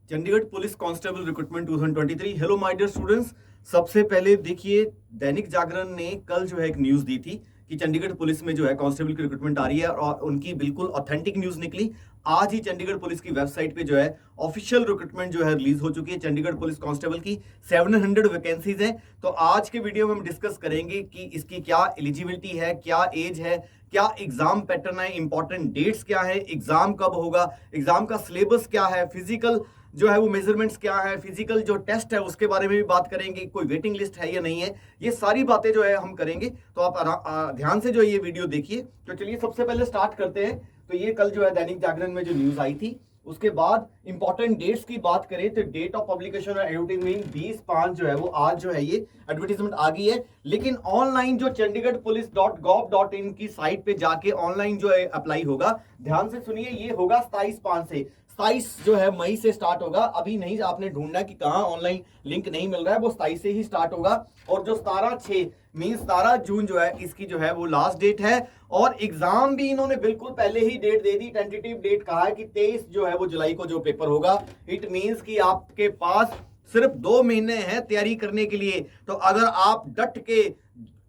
Chandigarh police constable recruitment 2023। Hello my dear students, सबसे पहले देखिए दैनिक जागरण ने कल जो है एक न्यूज दी थी कि चंडीगढ़ पुलिस में जो है कांस्टेबल की रिक्रूटमेंट आ रही है और उनकी बिल्कुल ऑथेंटिक न्यूज निकली। आज ही चंडीगढ़ पुलिस की वेबसाइट पे जो है ऑफिशियल रिक्रूटमेंट जो है रिलीज हो चुकी है। चंडीगढ़ पुलिस कांस्टेबल की 700 वैकेंसीज हैं। तो आज के वीडियो में हम डिस्कस करेंगे कि इसकी क्या एलिजिबिलिटी है, क्या एज है, क्या एग्जाम पैटर्न है, इंपॉर्टेंट डेट्स क्या है, एग्जाम कब होगा, एग्जाम का सिलेबस क्या है, फिजिकल जो है वो मेजरमेंट्स क्या है, फिजिकल जो टेस्ट है उसके बारे में भी बात करेंगे, कोई वेटिंग लिस्ट है या नहीं है, ये सारी बातें जो है हम करेंगे। तो आप ध्यान से जो ये वीडियो देखिए। तो चलिए सबसे पहले स्टार्ट करते हैं। तो ये कल जो है दैनिक जागरण में जो न्यूज आई थी, उसके बाद इंपॉर्टेंट डेट्स की बात करें तो डेट ऑफ पब्लिकेशन और एडवर्टाइजमेंट 20/5 जो है वो आज जो है ये एडवर्टाइजमेंट आ गई है। लेकिन ऑनलाइन जो चंडीगढ़ पुलिस .gov.in की साइट पे जाके ऑनलाइन जो है अप्लाई होगा। ध्यान से सुनिए, ये होगा 27/5 से 27 जो है मई से स्टार्ट होगा। अभी नहीं आपने ढूंढना कि कहां ऑनलाइन लिंक नहीं मिल रहा है, वो 27 से ही स्टार्ट होगा। और जो 17/6 मीन 17 जून जो है इसकी जो है वो लास्ट डेट है। और एग्जाम भी इन्होंने बिल्कुल पहले ही डेट दे दी, टेंटेटिव डेट कहा है कि 23 जो है वो जुलाई को जो पेपर होगा। इट मींस कि आपके पास सिर्फ 2 महीने हैं तैयारी करने के लिए। तो अगर आप डट के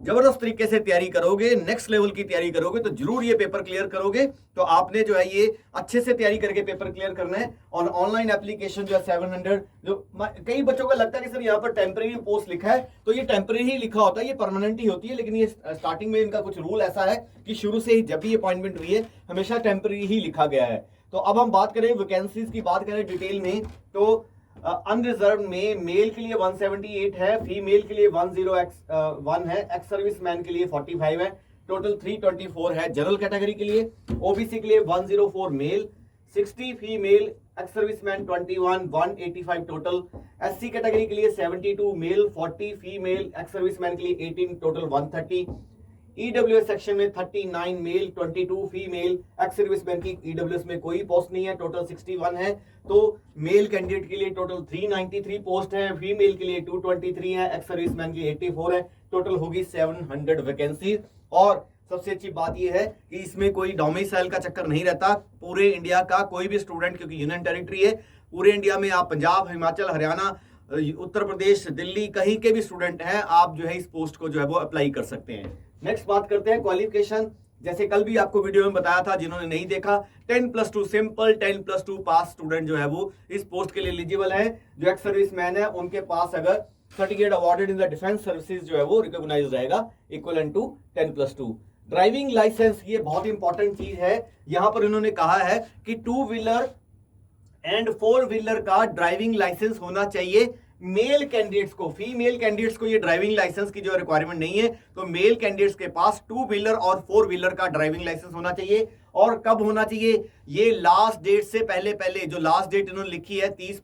जबरदस्त तरीके से तैयारी करोगे, नेक्स्ट लेवल की तैयारी करोगे, तो जरूर ये पेपर क्लियर करोगे। तो आपने जो है ये अच्छे से तैयारी करके पेपर क्लियर करना है। और ऑनलाइन एप्लीकेशन जो है 700 जो कई बच्चों को लगता है कि सर यहाँ पर टेम्परेरी पोस्ट लिखा है, तो ये टेम्परेरी ही लिखा होता है, ये परमानेंट ही होती है। लेकिन ये स्टार्टिंग में इनका कुछ रूल ऐसा है कि शुरू से ही जब भी अपॉइंटमेंट हुई है हमेशा टेम्परेरी ही लिखा गया है। तो अब हम बात करें वैकेंसीज की, बात करें डिटेल में, तो अनरिजर्व में मेल के लिए 178 है, फीमेल के लिए 10x1 है, एक्स सर्विस मैन के लिए 45 है, टोटल 324 है। जनरल कैटेगरी के लिए ओबीसी के लिए 104 male, 60 female, ex service man 21, 185 total. SC category के लिए 72 male, 40 female, ex service man के लिए 18, टोटल 130। ईडब्ल्यूएस सेक्शन में 39 मेल, 22 फीमेल, एक्स सर्विसमैन की ईडब्ल्यूएस में कोई पोस्ट नहीं है, टोटल 61 है। तो मेल कैंडिडेट के लिए टोटल 393 पोस्ट है, फीमेल के लिए 223 है, एक्स सर्विसमैन के लिए 84 है, टोटल होगी 700 वैकेंसी। और सबसे अच्छी बात यह है कि इसमें कोई डोमिसाइल का चक्कर नहीं रहता। पूरे इंडिया का कोई भी स्टूडेंट, क्योंकि यूनियन टेरिटरी है, पूरे इंडिया में आप पंजाब, हिमाचल, हरियाणा, उत्तर प्रदेश, दिल्ली, कहीं के भी स्टूडेंट हैं, आप जो है इस पोस्ट को जो है वो अप्लाई कर सकते हैं। नेक्स्ट बात करते हैं क्वालिफिकेशन। जैसे कल भी आपको वीडियो में बताया था, जिन्होंने नहीं देखा, 10+2 सिंपल, 10+2 पास स्टूडेंट जो है वो इस पोस्ट के लिए एलिजिबल है। जो एक्स सर्विस मैन है उनके पास अगर certificate awarded in the defence services जो है वो रिकॉग्नाइज रहेगा, इक्वल टू 10+2। ड्राइविंग लाइसेंस, ये बहुत इंपॉर्टेंट चीज है। यहां पर इन्होंने कहा है कि 2 व्हीलर एंड 4 व्हीलर का ड्राइविंग लाइसेंस होना चाहिए मेल कैंडिडेट्स को। फीमेल कैंडिडेट्स को ये ड्राइविंग लाइसेंस की जो रिक्वायरमेंट नहीं है। तो मेल कैंडिडेट्स के पास 2 व्हीलर और 4 व्हीलर का ड्राइविंग लाइसेंस होना चाहिए। और कब होना चाहिए? ये लास्ट डेट से पहले पहले, जो लास्ट डेट इन्होंने लिखी है 30,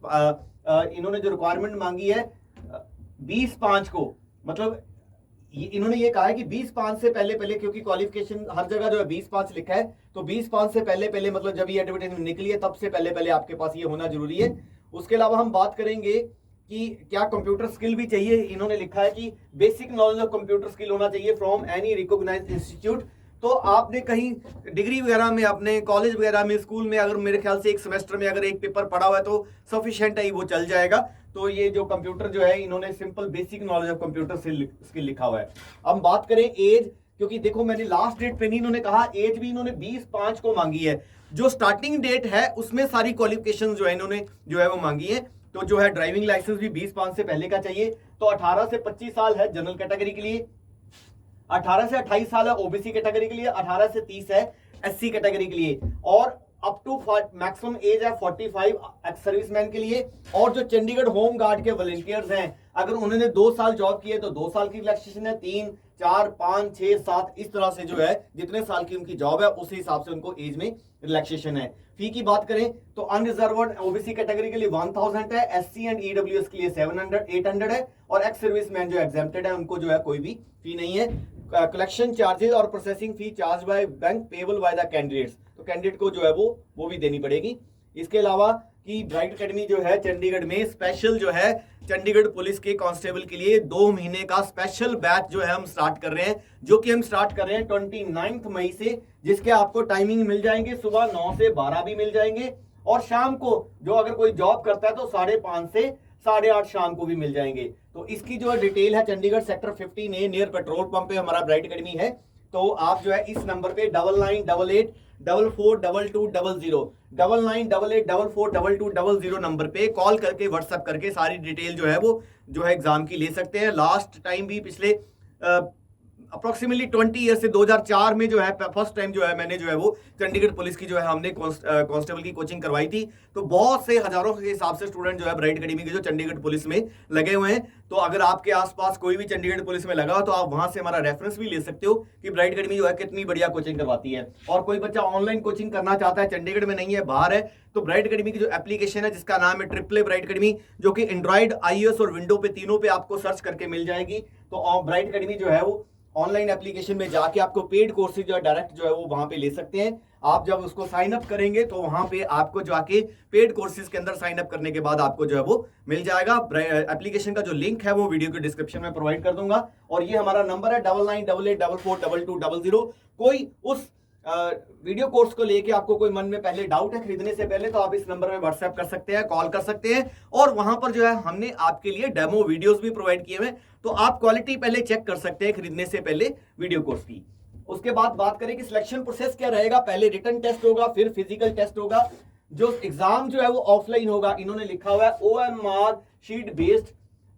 इन्होंने जो रिक्वायरमेंट मांगी है 20/5 को, मतलब इन्होंने ये कहा है कि 20/5 से पहले पहले, क्योंकि क्वालिफिकेशन हर जगह जो है 20/5 लिखा है, तो 20/5 से पहले पहले मतलब जब ये एडवर्टाइजमेंट निकली है तब से पहले पहले आपके पास ये होना जरूरी है। उसके अलावा हम बात करेंगे कि क्या कंप्यूटर स्किल भी चाहिए। इन्होंने लिखा है कि basic knowledge of computer skill होना चाहिए फ्रॉम एनी रिकॉग्नाइज्ड इंस्टीट्यूट। तो आपने कहीं डिग्री वगैरह में, अपने कॉलेज वगैरह में, स्कूल में अगर मेरे ख्याल से एक सेमेस्टर में अगर एक पेपर पढ़ा हुआ है तो सफिशिएंट है, वो चल जाएगा। तो ये जो कंप्यूटर जो है, इन्होंने simple basic knowledge of computer skill लिखा हुआ है। अब बात करें एज, क्योंकि देखो मैंने लास्ट डेट पे नहीं इन्होंने कहा, एज भी इन्होंने 20/5 को मांगी है। जो स्टार्टिंग डेट है उसमें सारी क्वालिफिकेशन जो है इन्होंने जो है वो मांगी है। तो जो है ड्राइविंग लाइसेंस भी 20/5 से पहले का चाहिए। तो 18 से 25 साल है जनरल कैटेगरी के लिए, 18 से 28 साल है ओबीसी कैटेगरी के लिए, 18 से 30 है एससी कैटेगरी के लिए, और अप टू मैक्सिमम एज है 45 एक्स सर्विसमैन के लिए। और जो चंडीगढ़ होम गार्ड के वॉलंटियर्स हैं, अगर उन्होंने 2 साल जॉब की है तो 2 साल की रिलैक्सेशन है, 3, 4, 5, 6, 7 इस तरह से जो है जितने साल की उनकी जॉब है उसी हिसाब से उनको एज में रिलैक्सेशन है। फी की बात करें तो अनरिजर्व्ड ओबीसी कैटेगरी के लिए 1000 है, एससी एंड ईडब्ल्यूएस के लिए 800 है, और एक्स सर्विसमैन जो एग्जेम्प्टेड है उनको जो है कोई भी फी नहीं है। कलेक्शन चार्जेस और processing fee charge by bank payable by the candidates, तो कैंडिडेट को जो है वो भी देनी पड़ेगी। इसके अलावा कि ब्राइट एकेडमी जो है चंडीगढ़ में स्पेशल जो है चंडीगढ़ पुलिस के कांस्टेबल के लिए 2 महीने का स्पेशल बैच जो है हम स्टार्ट कर रहे हैं, जो कि हम स्टार्ट कर रहे हैं 29 मई से, जिसके आपको टाइमिंग मिल जाएंगे सुबह 9 से 12 भी मिल जाएंगे, और शाम को जो अगर कोई जॉब करता है तो 5:30 से 8:30 शाम को भी मिल जाएंगे। तो इसकी जो डिटेल है, Chandigarh sector 15A near petrol pump पे हमारा ब्राइट एकेडमी है। तो आप जो है इस नंबर पे 9988442200 9988442200 नंबर पे कॉल करके व्हाट्सएप करके सारी डिटेल जो है वो जो है एग्जाम की ले सकते हैं। लास्ट टाइम भी पिछले अप्रोक्सीमेटली 20 ईयर से 2004 में जो है फर्स्ट टाइम जो है मैंने जो है वो चंडीगढ़ पुलिस की जो है हमने कांस्टेबल की कोचिंग करवाई थी। तो बहुत से हजारों के हिसाब से स्टूडेंट जो है ब्राइट एकेडमी के जो चंडीगढ़ पुलिस में लगे हुए हैं। तो अगर आपके आसपास कोई भी चंडीगढ़ पुलिस में लगा हो तो आप वहां से हमारा रेफरेंस भी ले सकते हो कि ब्राइट एकेडमी जो है कितनी बढ़िया कोचिंग करवाती है। और कोई बच्चा ऑनलाइन कोचिंग करना चाहता है, चंडीगढ़ में नहीं है, बाहर है, तो ब्राइट एकेडमी की जो एप्लीकेशन है जिसका नाम है AAA ब्राइट एकेडमी, जो कि एंड्रॉइड, iOS और विंडो पे तीनों पे आपको सर्च करके मिल जाएगी। तो ब्राइट एकेडमी जो है वो ऑनलाइन एप्लीकेशन में जाके आपको पेड कोर्सेज जो है डायरेक्ट जो है वो वहां पे ले सकते हैं। आप जब उसको साइन अप करेंगे तो वहां पे आपको जाके पेड कोर्सेज के अंदर साइन अप करने के बाद आपको जो है वो मिल जाएगा। एप्लीकेशन का जो लिंक है वो वीडियो के डिस्क्रिप्शन में प्रोवाइड कर दूंगा। और ये हमारा नंबर है 9988442200। कोई उस वीडियो कोर्स को लेके आपको कोई मन में पहले डाउट है खरीदने से पहले, तो आप इस नंबर में व्हाट्सएप कर सकते हैं, कॉल कर सकते हैं। और वहां पर जो है हमने आपके लिए डेमो वीडियोस भी प्रोवाइड किए हुए, तो आप क्वालिटी पहले चेक कर सकते हैं खरीदने से पहले वीडियो कोर्स की। उसके बाद बात करें कि सिलेक्शन प्रोसेस क्या रहेगा। पहले रिटन टेस्ट होगा, फिर फिजिकल टेस्ट होगा। जो एग्जाम जो है वो ऑफलाइन होगा। इन्होंने लिखा हुआ है OMR शीट बेस्ड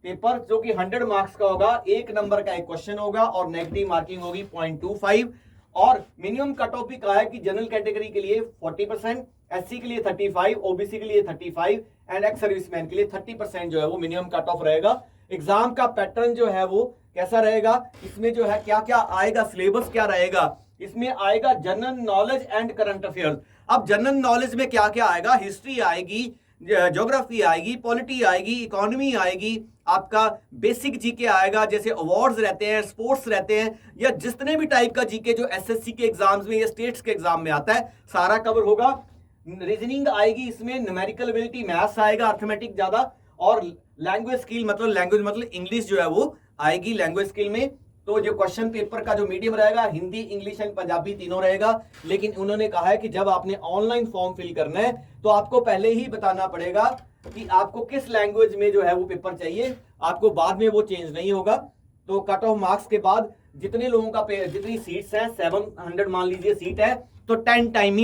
पेपर, जो कि 100 मार्क्स का होगा। 1 नंबर का एक क्वेश्चन होगा और नेगेटिव मार्किंग होगी 0.25। और मिनिमम कट ऑफ भी कहा है कि जनरल कैटेगरी के लिए 40%, SC के लिए 35, OBC के लिए 35 एंड एक्स सर्विसमैन के लिए 30% जो है वो मिनिमम कट ऑफ रहेगा। एग्जाम का पैटर्न जो है वो कैसा रहेगा, इसमें जो है क्या क्या आएगा, सिलेबस क्या रहेगा। इसमें आएगा general knowledge and current affairs. अब जनरल नॉलेज में क्या क्या आएगा, हिस्ट्री आएगी, ज्योग्राफी आएगी, पॉलिटी आएगी, इकोनॉमी आएगी, आपका बेसिक जीके आएगा, जैसे अवार्ड्स रहते हैं, स्पोर्ट्स रहते हैं, या जितने भी टाइप का जीके जो SSC के एग्जाम्स में या स्टेट्स के एग्जाम में आता है सारा कवर होगा। रीजनिंग आएगी, इसमें न्यूमेरिकल एबिलिटी, मैथ्स आएगा, अर्थमेटिक ज्यादा, और लैंग्वेज स्किल मतलब इंग्लिश जो है वो आएगी लैंग्वेज स्किल में। तो जो क्वेश्चन पेपर का जो मीडियम रहेगा, हिंदी, इंग्लिश एंड पंजाबी तीनों रहेगा। लेकिन उन्होंने कहा है कि जब आपने ऑनलाइन फॉर्म फिल करना है तो आपको पहले ही बताना पड़ेगा कि आपको किस लैंग्वेज में जो है वो पेपर चाहिए, आपको बाद में वो चेंज नहीं होगा। तो कट ऑफ मार्क्स के बाद जितने लोगों का जितनी सीट्स हैं, 700 मान लीजिए सीट है, तो 10 टाइम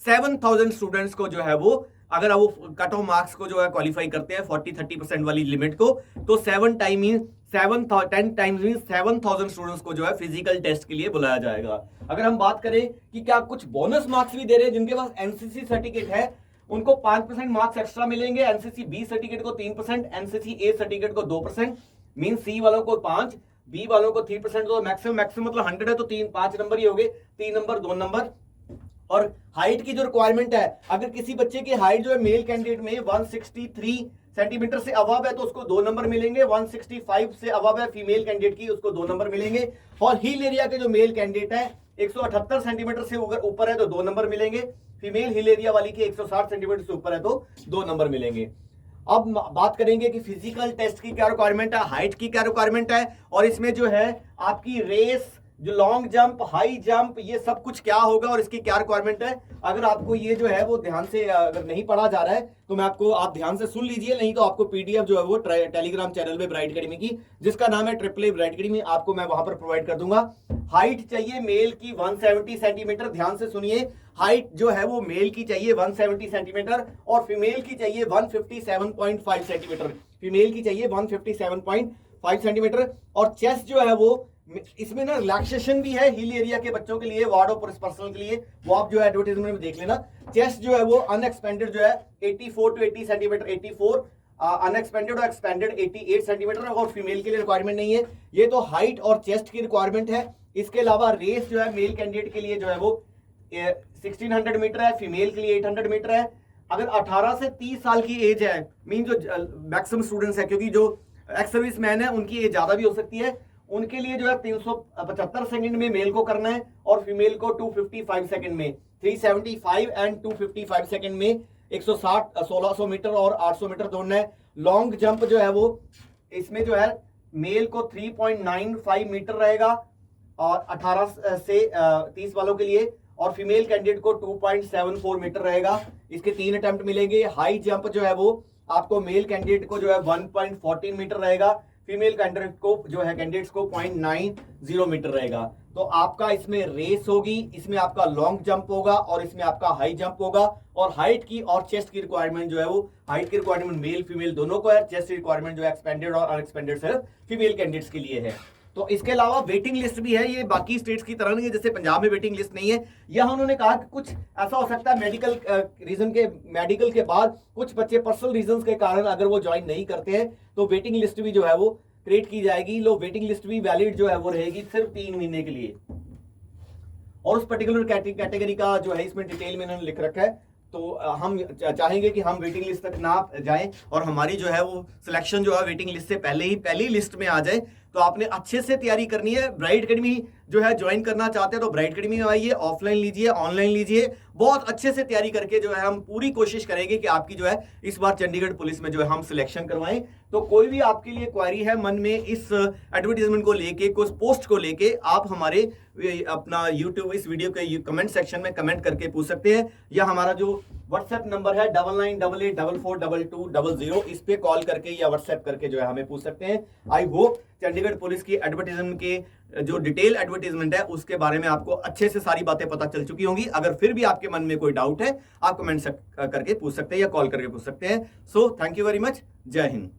7000 स्टूडेंट्स को जो है वो, अगर वो कट ऑफ मार्क्स को जो है क्वालिफाई करते हैं 40-30% वाली लिमिट को, तो 10 टाइम्स 7000 स्टूडेंट्स को जो है फिजिकल टेस्ट के लिए बुलाया जाएगा। अगर हम बात करें कि क्या कुछ बोनस मार्क्स भी दे रहे हैं, जिनके पास NCC सर्टिफिकेट है उनको 5% मार्क्स एक्स्ट्रा मिलेंगे, NCC B सर्टिफिकेट को 3%, NCC A सर्टिफिकेट को 2%, मीन C वालों को 5, B वालों को 3%। तो मैक्सिमम मतलब 100 है तो 5 नंबर ही हो गए, 3 नंबर 2 नंबर। और हाइट की जो रिक्वायरमेंट है, अगर किसी बच्चे की हाइट जो है मेल कैंडिडेट में 163 सेंटीमीटर से अबव है तो उसको 2 नंबर मिलेंगे, 165 से अबव है फीमेल कैंडिडेट की, उसको 2 नंबर मिलेंगे। और हिल एरिया के जो मेल कैंडिडेट है 178 सेंटीमीटर से ऊपर है तो 2 नंबर मिलेंगे, फीमेल हिल एरिया वाली की 160 सेंटीमीटर से ऊपर है तो 2 नंबर मिलेंगे। अब बात करेंगे कि फिजिकल टेस्ट की क्या रिक्वायरमेंट है, हाइट की क्या रिक्वायरमेंट है, और इसमें जो है आपकी रेस, जो लॉन्ग जंप, हाई जंप, ये सब कुछ क्या होगा और इसकी क्या रिक्वायरमेंट है। अगर आपको ये जो है वो ध्यान से अगर नहीं पढ़ा जा रहा है तो मैं आपको, आप ध्यान से सुन लीजिए, नहीं तो आपको PDF जो है वो टेलीग्राम चैनल में ब्राइट एकेडमी की, जिसका नाम है AAA ब्राइट एकेडमी, आपको मैं वहां पर प्रोवाइड कर दूंगा। हाइट चाहिए मेल की 170 सेंटीमीटर, ध्यान से सुनिए, हाइट जो है वो मेल की चाहिए 170 सेंटीमीटर और फीमेल की चाहिए 157.5 सेंटीमीटर, फीमेल की चाहिए 157.5 सेंटीमीटर। और चेस्ट जो है वो, इसमें ना रिलैक्सेशन भी है हिल एरिया के बच्चों के लिए, वार्ड ऑफ पर्सनल के लिए, वो आप जो है एडवर्टाइजमेंट में देख लेना। चेस्ट जो है वो अनएक्सपेंडेड जो है 84 to 80 सेंटीमीटर, 84 अनएक्सपेंडेड और एक्सपेंडेड 88 सेंटीमीटर, और फीमेल के लिए रिक्वायरमेंट नहीं है। ये तो हाइट और चेस्ट की रिक्वायरमेंट है। इसके अलावा रेस जो है मेल कैंडिडेट के लिए जो है वो 1600 मीटर है, फीमेल के लिए 800 मीटर है। अगर 18 से 30 साल की एज है, मीन जो मैक्सिमम स्टूडेंट्स है, क्योंकि जो एक्स सर्विस मैन है उनकी एज ज्यादा भी हो सकती है, उनके लिए जो है 375 सेकंड में मेल को करना है और फीमेल को 255 सेकंड में, 375 एंड 255 सेकंड में 1600 मीटर और 800 मीटर दौड़ना है। लॉन्ग जंप जो है वो, इसमें जो है मेल को 3.95 मीटर रहेगा और 18 से 30 वालों के लिए, और फीमेल कैंडिडेट को 2.74 मीटर रहेगा। इसके 3 अटेम्प्ट मिलेंगे। हाई जंप जो है वो आपको मेल कैंडिडेट को जो है 1.14 मीटर रहेगा, फीमेल कैंडिडेट को जो है कैंडिडेट्स को 0.90 मीटर रहेगा। तो आपका इसमें रेस होगी, इसमें आपका लॉन्ग जंप होगा और इसमें आपका हाई जंप होगा। और हाइट की और चेस्ट की रिक्वायरमेंट जो है वो हाइट की रिक्वायरमेंट मेल फीमेल दोनों को है, चेस्ट की रिक्वायरमेंट जो है एक्सपेंडेड और अनएक्सपेंडेड सिर्फ फीमेल कैंडिडेट्स के लिए है। तो इसके अलावा वेटिंग लिस्ट भी है, ये बाकी स्टेट्स की तरह नहीं है, जैसे पंजाब में वेटिंग लिस्ट नहीं है। यहां उन्होंने कहा कि कुछ ऐसा हो सकता है मेडिकल के बाद कुछ बच्चे पर्सनल रीजंस के कारण अगर वो ज्वाइन नहीं करते हैं तो वेटिंग लिस्ट भी जो है वो क्रिएट की जाएगी। लो वेटिंग लिस्ट भी वैलिड जो है वो रहेगी सिर्फ 3 महीने के लिए। और उस पर्टिकुलर कैटेगरी का जो है इसमें डिटेल में इन्होंने लिख रखा है। तो हम चाहेंगे कि हम वेटिंग लिस्ट तक ना जाएं और हमारी जो है वो सिलेक्शन जो है वेटिंग लिस्ट से पहली लिस्ट में आ जाए। तो आपने अच्छे से तैयारी करनी है। ब्राइट एकेडमी जो है ज्वाइन करना चाहते हैं तो ब्राइट एकेडमी में आइए, ऑफलाइन लीजिए, ऑनलाइन लीजिए, बहुत अच्छे से तैयारी करके जो है हम पूरी कोशिश करेंगे कि आपकी जो है इस बार चंडीगढ़ पुलिस में जो है हम सिलेक्शन करवाएं। तो कोई भी आपके लिए क्वेरी है मन में इस एडवर्टीजमेंट को लेके, कुछ पोस्ट को लेके, आप हमारे अपना यूट्यूब इस वीडियो के कमेंट सेक्शन में कमेंट करके पूछ सकते हैं, या हमारा जो व्हाट्सएप नंबर है 9988442200 इस पे कॉल करके या व्हाट्सएप करके जो है हमें पूछ सकते हैं। आई होप चंडीगढ़ पुलिस की एडवर्टीजमेंट के जो डिटेल एडवर्टीजमेंट है उसके बारे में आपको अच्छे से सारी बातें पता चल चुकी होंगी। अगर फिर भी आपके मन में कोई डाउट है आप कमेंट करके पूछ सकते हैं या कॉल करके पूछ सकते हैं। So thank you very much. जय हिंद।